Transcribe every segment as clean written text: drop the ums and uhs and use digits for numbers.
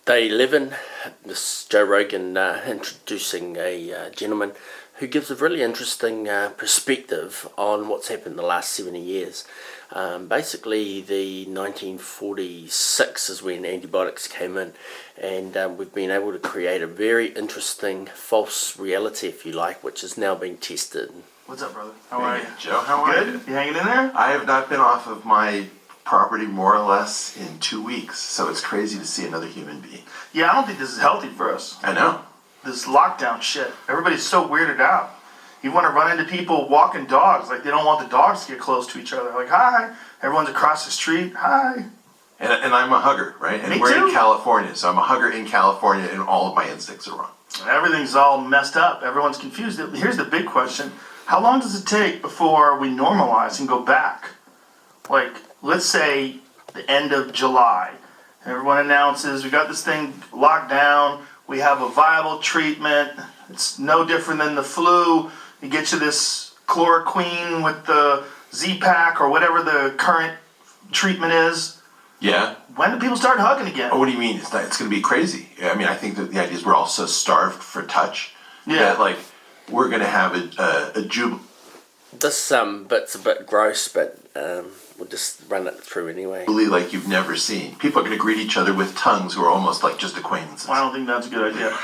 Day 11, this Joe Rogan introducing a gentleman who gives a really interesting perspective on what's happened in the last 70 years. Basically, the 1946 is when antibiotics came in, and we've been able to create a very interesting false reality, if you like, which is now being tested. What's up, brother? How are you? Joe, how are you? You hanging in there? I have not been off of my property more or less in 2 weeks, so it's crazy to see another human being. Yeah, I don't think this is healthy for us. I know. This lockdown shit. Everybody's so weirded out. You want to run into people walking dogs, like they don't want the dogs to get close to each other. Like, hi. Everyone's across the street. Hi. And I'm a hugger, right? And Me we're too. in California, so I'm a hugger in California, and all of my instincts are wrong. Everything's all messed up. Everyone's confused. Here's the big question. How long does it take before we normalize and go back? Like, let's say the end of July. Everyone announces we got this thing locked down. We have a viable treatment. It's no different than the flu. You get you this chloroquine with the Z-Pack or whatever the current treatment is. Yeah? When do people start hugging again? Oh, what do you mean? It's going to be crazy. I mean, I think that the idea is we're all so starved for touch that, like, we're going to have a jubilee. This bit's a bit gross, but we'll just run it through anyway. Like you've never seen. People are going to greet each other with tongues who are almost like just acquaintances. Well, I don't think that's a good idea.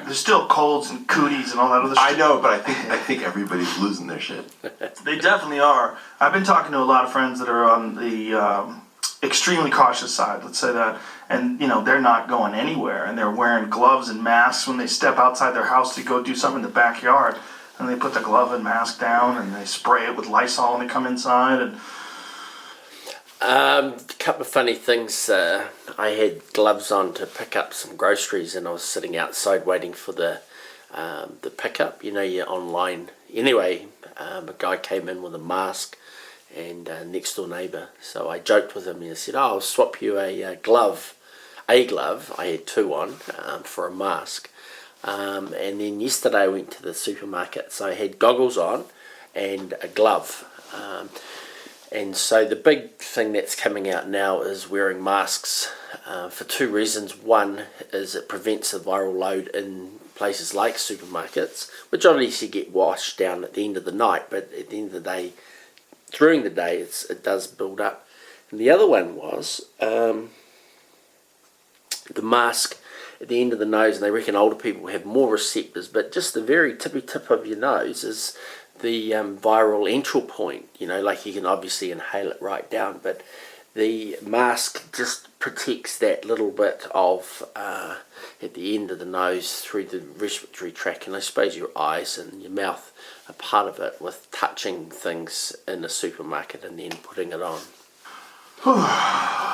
There's still colds and cooties and all that other shit. I know, but I think everybody's losing their shit. They definitely are. I've been talking to a lot of friends that are on the extremely cautious side, let's say that, and they're not going anywhere, and they're wearing gloves and masks when they step outside their house to go do something in the backyard, and they put the glove and mask down and they spray it with Lysol when they come inside. And a couple of funny things. I had gloves on to pick up some groceries, and I was sitting outside waiting for the pickup. You're online. Anyway, a guy came in with a mask and next door neighbour. So I joked with him and I said, I'll swap you a glove. I had two on for a mask. And then yesterday I went to the supermarket, so I had goggles on and a glove. And so the big thing that's coming out now is wearing masks for two reasons. One is it prevents the viral load in places like supermarkets, which obviously get washed down at the end of the night, but at the end of the day, during the day, it does build up. And the other one was the mask at the end of the nose, and they reckon older people have more receptors, but just the very tippy tip of your nose is the viral entry point. Like you can obviously inhale it right down, but the mask just protects that little bit of at the end of the nose through the respiratory tract, and I suppose your eyes and your mouth are part of it with touching things in a supermarket and then putting it on.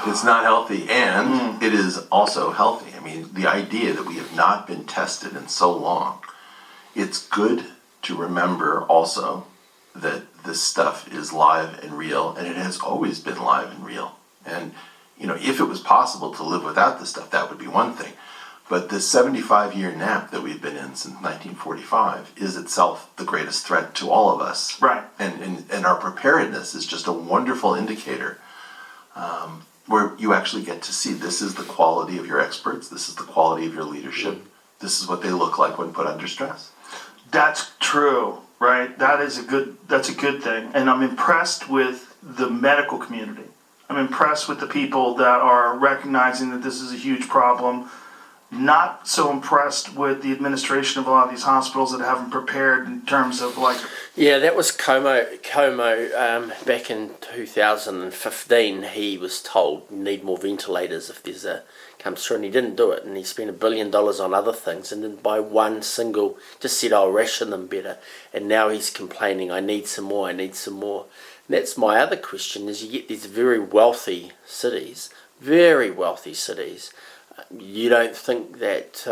It's not healthy, and it is also healthy. I mean, the idea that we have not been tested in so long, it's good to remember also that this stuff is live and real, and it has always been live and real. And, if it was possible to live without this stuff, that would be one thing. But this 75-year nap that we've been in since 1945 is itself the greatest threat to all of us. Right. And our preparedness is just a wonderful indicator where you actually get to see this is the quality of your experts, this is the quality of your leadership, this is what they look like when put under stress. that's true, right? That's a good thing. And I'm impressed with the medical community. I'm impressed with the people that are recognizing that this is a huge problem. Not so impressed with the administration of a lot of these hospitals that haven't prepared in terms of like... Yeah, that was Como back in 2015. He was told you need more ventilators if there's comes through, and he didn't do it, and he spent $1 billion on other things and didn't buy one single, just said I'll ration them better, and now he's complaining I need some more. And that's my other question, is you get these very wealthy cities, you don't think that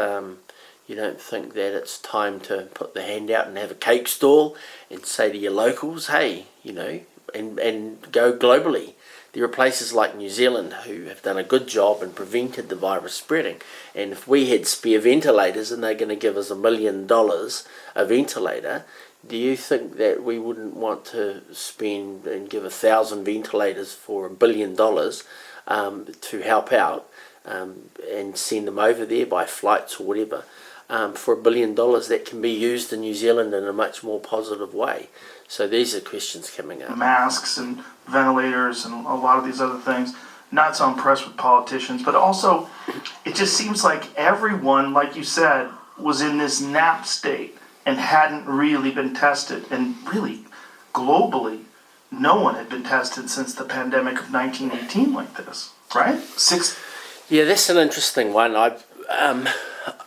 it's time to put the hand out and have a cake stall and say to your locals, hey, and go globally. There are places like New Zealand who have done a good job and prevented the virus spreading. And if we had spare ventilators and they're going to give us $1 million a ventilator, do you think that we wouldn't want to spend and give 1,000 ventilators for $1 billion to help out? and send them over there by flights or whatever. For $1 billion that can be used in New Zealand in a much more positive way. So these are questions coming up. Masks and ventilators and a lot of these other things. Not so impressed with politicians, but also it just seems like everyone, like you said, was in this nap state and hadn't really been tested. And really, globally, no one had been tested since the pandemic of 1918 like this, right? Yeah, that's an interesting one. I've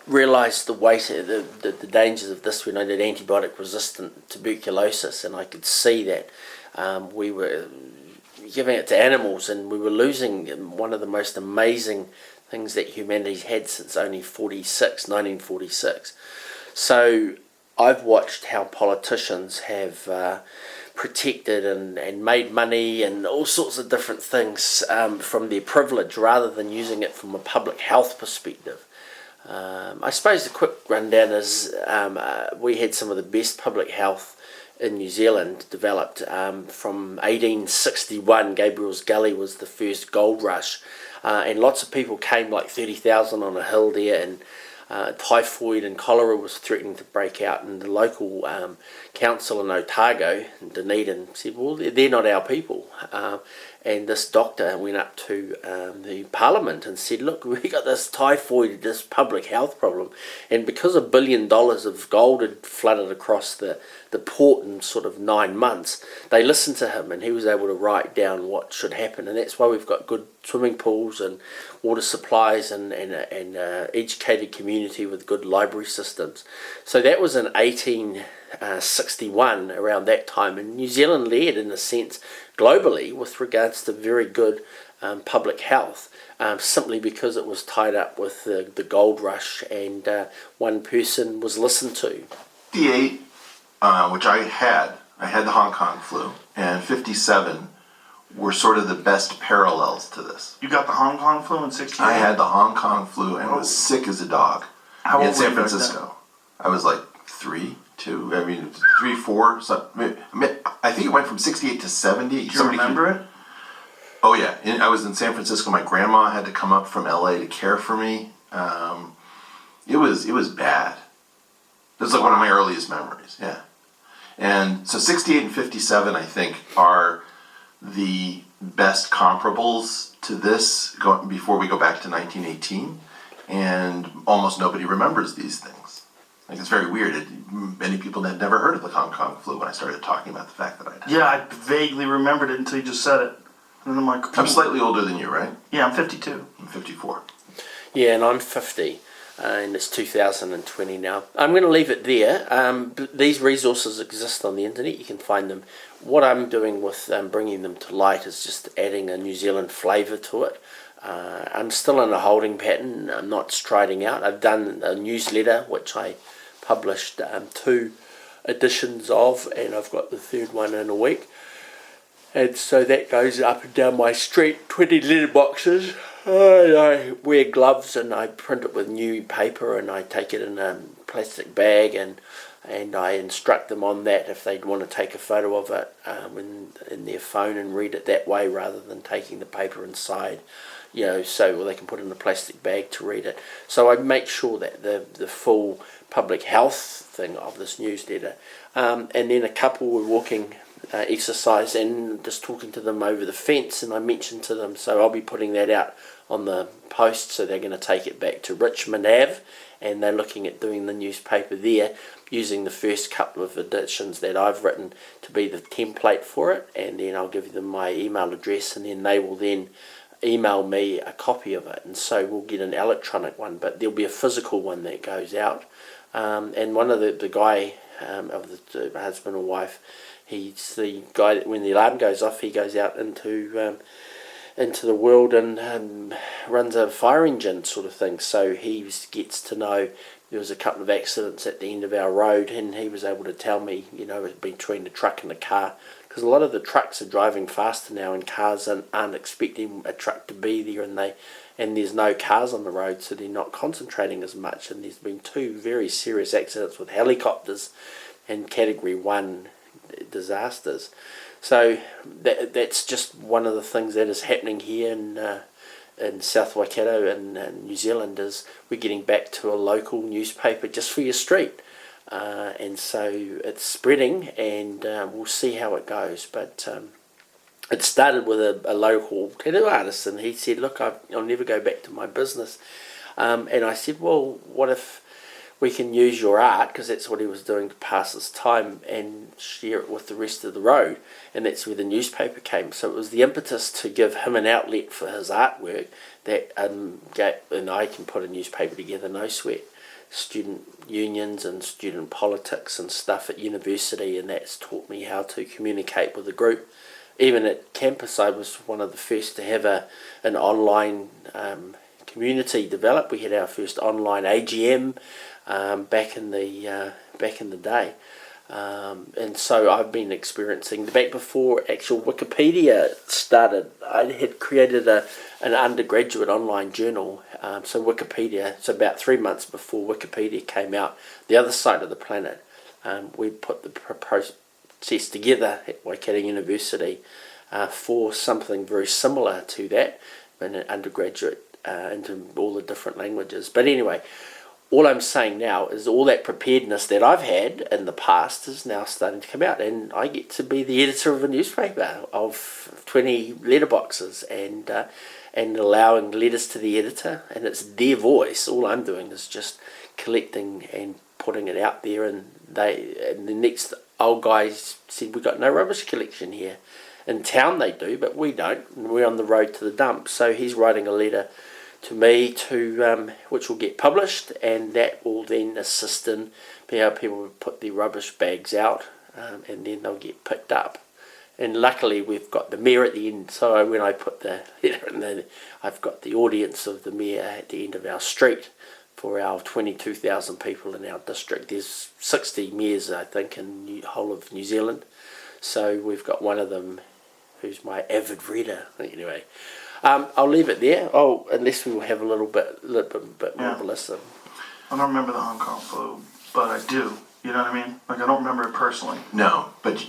realised the weight, the dangers of this when I did antibiotic-resistant tuberculosis, and I could see that we were giving it to animals, and we were losing one of the most amazing things that humanity's had since only 1946. So I've watched how politicians have protected and made money and all sorts of different things from their privilege rather than using it from a public health perspective. I suppose the quick rundown is we had some of the best public health in New Zealand developed from 1861. Gabriel's Gully was the first gold rush, and lots of people came, like 30,000 on a hill there, and typhoid and cholera was threatening to break out, and the local council in Otago, Dunedin, said, well, they're not our people. And this doctor went up to the parliament and said, look, we got this typhoid, this public health problem. And because $1 billion of gold had flooded across the port in sort of 9 months, they listened to him and he was able to write down what should happen. And that's why we've got good swimming pools and water supplies and educated community with good library systems. So that was in 1861, around that time. And New Zealand led, in a sense, globally with regards to very good public health, simply because it was tied up with the gold rush, and one person was listened to. 58, which I had the Hong Kong flu, and 57 were sort of the best parallels to this. You got the Hong Kong flu in 68? I had the Hong Kong flu and was sick as a dog in San Francisco. I was like 3, 4. So, I think it went from 68 to 70. Do you remember it? Oh yeah, I was in San Francisco. My grandma had to come up from LA to care for me. It was bad. It was like one of my earliest memories. Yeah, and so 68 and 57, I think, are the best comparables to this before we go back to 1918, and almost nobody remembers these things. Like, it's very weird. Many people had never heard of the Hong Kong flu when I started talking about the fact that I had. Yeah, I vaguely remembered it until you just said it. And then I'm like, I'm slightly older than you, right? Yeah, I'm 52. I'm 54. Yeah, and I'm 50, and it's 2020 now. I'm going to leave it there. These resources exist on the internet. You can find them. What I'm doing with bringing them to light is just adding a New Zealand flavour to it. I'm still in a holding pattern. I'm not striding out. I've done a newsletter, which I published 2 editions of, and I've got the 3rd one in a week. And so that goes up and down my street, 20 litter boxes. I wear gloves and I print it with new paper, and I take it in a plastic bag, and I instruct them on that if they'd want to take a photo of it in their phone and read it that way rather than taking the paper inside. So they can put it in a plastic bag to read it. So I make sure that the full public health thing of this newsletter, and then a couple were walking exercise and just talking to them over the fence, and I mentioned to them, so I'll be putting that out on the post, so they're going to take it back to Richmond Ave, and they're looking at doing the newspaper there, using the first couple of editions that I've written to be the template for it, and then I'll give them my email address, and then they will then email me a copy of it, and so we'll get an electronic one, but there'll be a physical one that goes out. And one of the guy of the husband or wife, he's the guy that when the alarm goes off, he goes out into the world and runs a fire engine sort of thing. So he gets to know there was a couple of accidents at the end of our road, and he was able to tell me, between the truck and the car, because a lot of the trucks are driving faster now, and cars aren't expecting a truck to be there, and there's no cars on the road, so they're not concentrating as much. And there's been 2 very serious accidents with helicopters and Category 1 disasters. So that's just one of the things that is happening here in South Waikato in New Zealand is we're getting back to a local newspaper just for your street. And so it's spreading, and we'll see how it goes. But it started with a local tattoo artist, and he said, look, I'll never go back to my business. And I said, well, what if we can use your art, because that's what he was doing to pass his time, and share it with the rest of the road. And that's where the newspaper came. So it was the impetus to give him an outlet for his artwork that and I can put a newspaper together, no sweat. Student unions and student politics and stuff at university, and that's taught me how to communicate with a group. Even at campus, I was one of the first to have an online community develop. We had our first online AGM back in the day, and so I've been experiencing back before actual Wikipedia started. I had created an undergraduate online journal. So Wikipedia, so about 3 months before Wikipedia came out, the other side of the planet, we put the process together at Waikato University for something very similar to that, in an undergraduate into all the different languages. But anyway, all I'm saying now is all that preparedness that I've had in the past is now starting to come out, and I get to be the editor of a newspaper of 20 letterboxes, and allowing letters to the editor, and it's their voice. All I'm doing is just collecting and putting it out there, and the next old guy said, we've got no rubbish collection here. In town they do, but we don't, and we're on the road to the dump. So he's writing a letter to me which will get published, and that will then assist in how people put their rubbish bags out, and then they'll get picked up. And luckily we've got the mayor at the end, so when I put the letter in, I've got the audience of the mayor at the end of our street for our 22,000 people in our district. There's 60 mayors, I think, in the whole of New Zealand. So we've got one of them who's my avid reader. Anyway, I'll leave it there. Oh, unless we will have a little bit more of a listen. I don't remember the Hong Kong flu, but I do. You know what I mean? Like, I don't remember it personally. No, but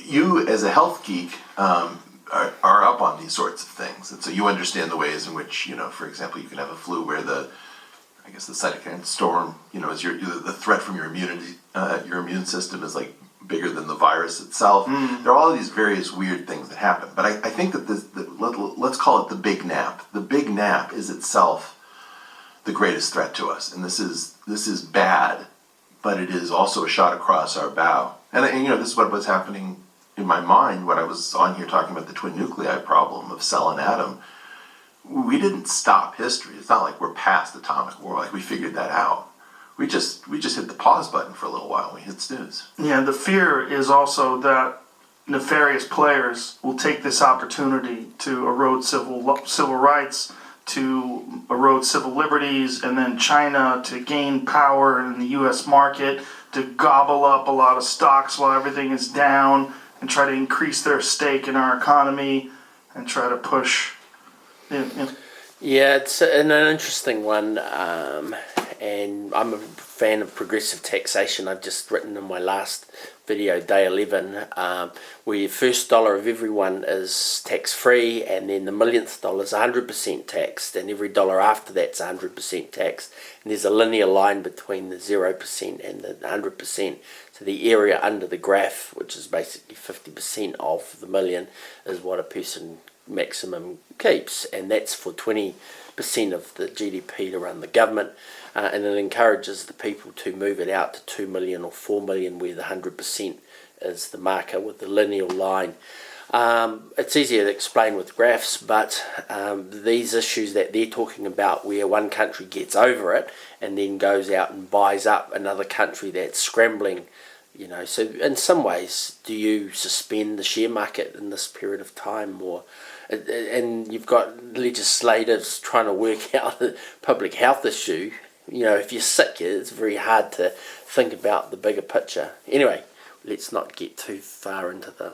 you as a health geek are up on these sorts of things, and so you understand the ways in which, for example, you can have a flu where the cytokine storm, is the threat from your immune system is like bigger than the virus itself. There are all of these various weird things that happen, but I think that let's call it the big nap. The big nap is itself the greatest threat to us, and this is bad. But it is also a shot across our bow. And this is what was happening in my mind when I was on here talking about the twin nuclei problem of cell and atom. We didn't stop history. It's not like we're past atomic war, like we figured that out. We just hit the pause button for a little while and we hit snooze. Yeah, the fear is also that nefarious players will take this opportunity to erode civil rights, to erode civil liberties, and then China to gain power in the U.S. market, to gobble up a lot of stocks while everything is down, and try to increase their stake in our economy, and try to push. Yeah, it's an interesting one, and I'm a fan of progressive taxation. I've just written in my last video, day 11, where first dollar of everyone is tax-free, and then the millionth dollar is 100% taxed, and every dollar after that's 100% taxed. And there's a linear line between the 0% and the 100%. So the area under the graph, which is basically 50% of the million, is what a person maximum keeps, and that's for 20% of the GDP to run the government. And it encourages the people to move it out to 2 million or 4 million, where the 100% is the marker with the linear line. It's easier to explain with graphs, but these issues that they're talking about, where one country gets over it and then goes out and buys up another country that's scrambling, so in some ways, do you suspend the share market in this period of time, and you've got legislators trying to work out the public health issue. If you're sick, it's very hard to think about the bigger picture. Anyway, let's not get too far into this.